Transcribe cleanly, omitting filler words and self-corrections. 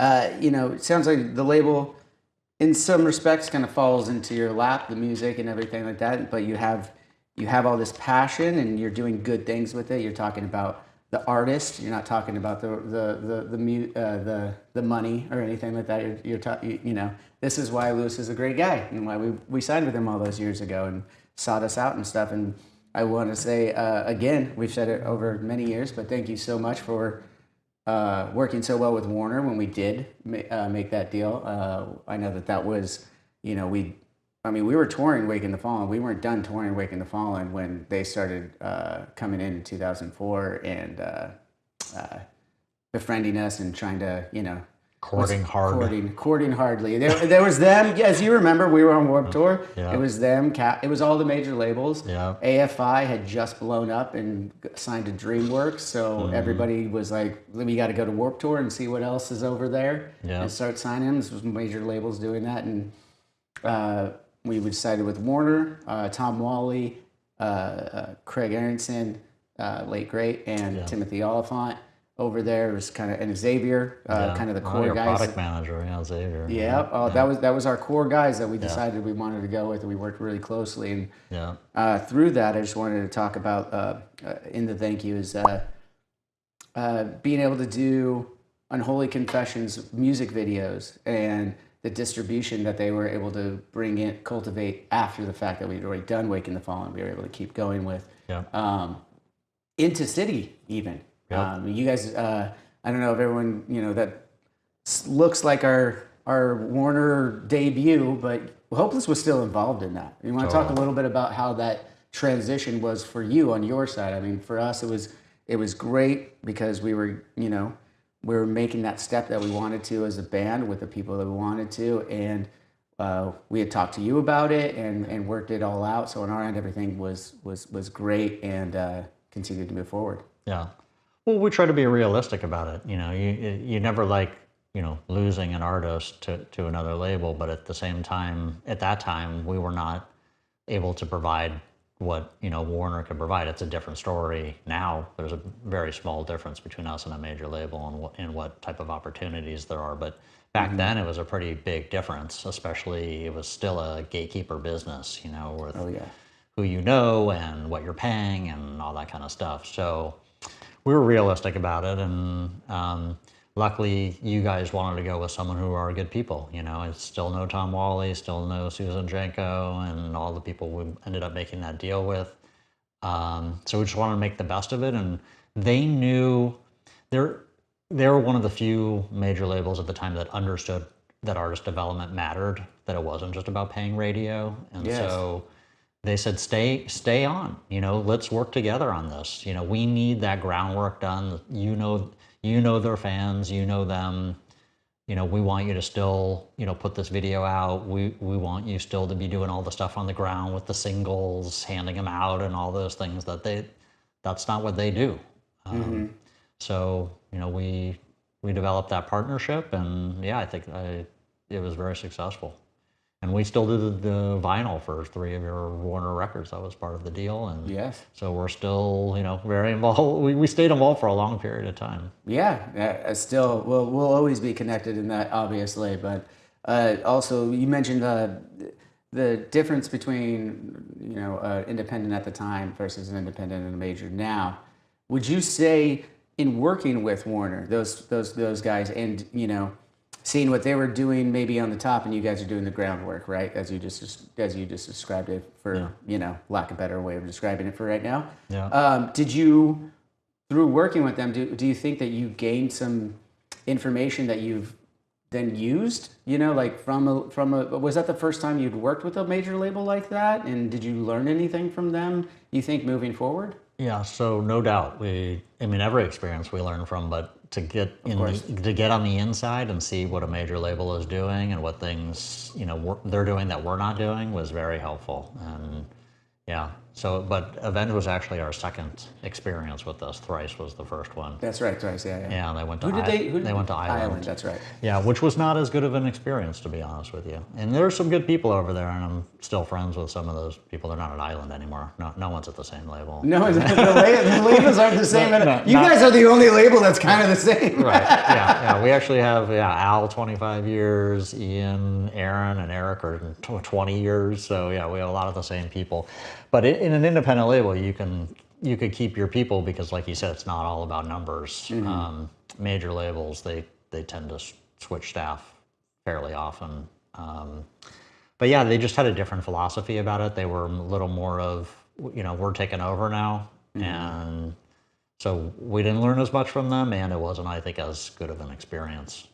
It sounds like the label, in some respects, kind of falls into your lap, the music and everything like that. But you have all this passion, and you're doing good things with it. You're talking about the artist. You're not talking about the money or anything like that. This is why Louis is a great guy, and why we signed with him all those years ago and sought us out and stuff. And I want to say again, we've said it over many years, but thank you so much for working so well with Warner when we did make that deal. I know that was, we were touring Wake in the Fallen. We weren't done touring Wake in the Fallen when they started coming in 2004 and befriending us and trying to, courting hardly. There was them, as you remember, we were on Warped Tour. Yeah. It was them, it was all the major labels. Yeah. AFI had just blown up and signed to DreamWorks, so everybody was like, we got to go to Warped Tour and see what else is over there and start signing them. This was major labels doing that, and we decided with Warner, Tom Wally, Craig Aronson, late great, and Timothy Oliphant. Over there was and Xavier, kind of the core your guys. Product manager, Xavier. Yeah, that was our core guys that we decided we wanted to go with, and we worked really closely. And through that, I just wanted to talk about in the thank you is being able to do Unholy Confessions music videos and the distribution that they were able to cultivate after the fact that we'd already done Wake in the Fallen. We were able to keep going with Into City even. Yep. You guys, I don't know if everyone, that looks like our Warner debut, but Hopeless was still involved in that. You want to talk a little bit about how that transition was for you on your side? I mean, for us, it was great because we were making that step that we wanted to as a band with the people that we wanted to, and we had talked to you about it and worked it all out. So on our end, everything was great and continued to move forward. Yeah. Well, we try to be realistic about it. You never like, losing an artist to another label, but at the same time, at that time, we were not able to provide what, Warner could provide. It's a different story now. There's a very small difference between us and a major label and what type of opportunities there are. But back then, it was a pretty big difference, especially it was still a gatekeeper business, with who and what you're paying and all that kind of stuff. So we were realistic about it, and luckily you guys wanted to go with someone who are good people. I still know Tom Wally, still know Susan Janko, and all the people we ended up making that deal with. So we just wanted to make the best of it, and they knew they were one of the few major labels at the time that understood that artist development mattered, that it wasn't just about paying radio, and so they said, stay on, let's work together on this. We need that groundwork done. You know their fans, them. We want you to still, put this video out. We want you still to be doing all the stuff on the ground with the singles, handing them out and all those things that's not what they do. So, we developed that partnership, and I think it was very successful. And we still did the vinyl for 3 of your Warner records. That was part of the deal. And so we're still, very involved. We stayed involved for a long period of time. Yeah, still, we'll always be connected in that, obviously. But also, you mentioned the difference between, independent at the time versus an independent and a major now. Would you say in working with Warner, those guys, and, seeing what they were doing maybe on the top, and you guys are doing the groundwork, right? As you just described it, for lack of a better way of describing it for right now. Yeah. Did you, through working with them, do you think that you gained some information that you've then used? Like from a was that the first time you'd worked with a major label like that? And did you learn anything from them, you think, moving forward? Yeah. So no doubt, every experience we learn from, but to get on the inside and see what a major label is doing and what things they're doing that we're not doing was very helpful. And But Avenged was actually our second experience with this. Thrice was the first one. That's right, Thrice. Yeah, yeah. Yeah, they went to They went to Island. That's right. Yeah, which was not as good of an experience, to be honest with you. And there's some good people over there, and I'm still friends with some of those people. They're not at Island anymore. No one's at the same label. No, the labels aren't the same. No, you guys are the only label that's kind of the same. Right. Yeah. We actually have Al 25 years, Ian, Aaron, and Eric are 20 years. So yeah, we have a lot of the same people. But in an independent label, you could keep your people because, like you said, it's not all about numbers. Mm-hmm. Major labels, they tend to switch staff fairly often. But yeah, they just had a different philosophy about it. They were a little more of, we're taking over now. Mm-hmm. And so we didn't learn as much from them, and it wasn't, I think, as good of an experience.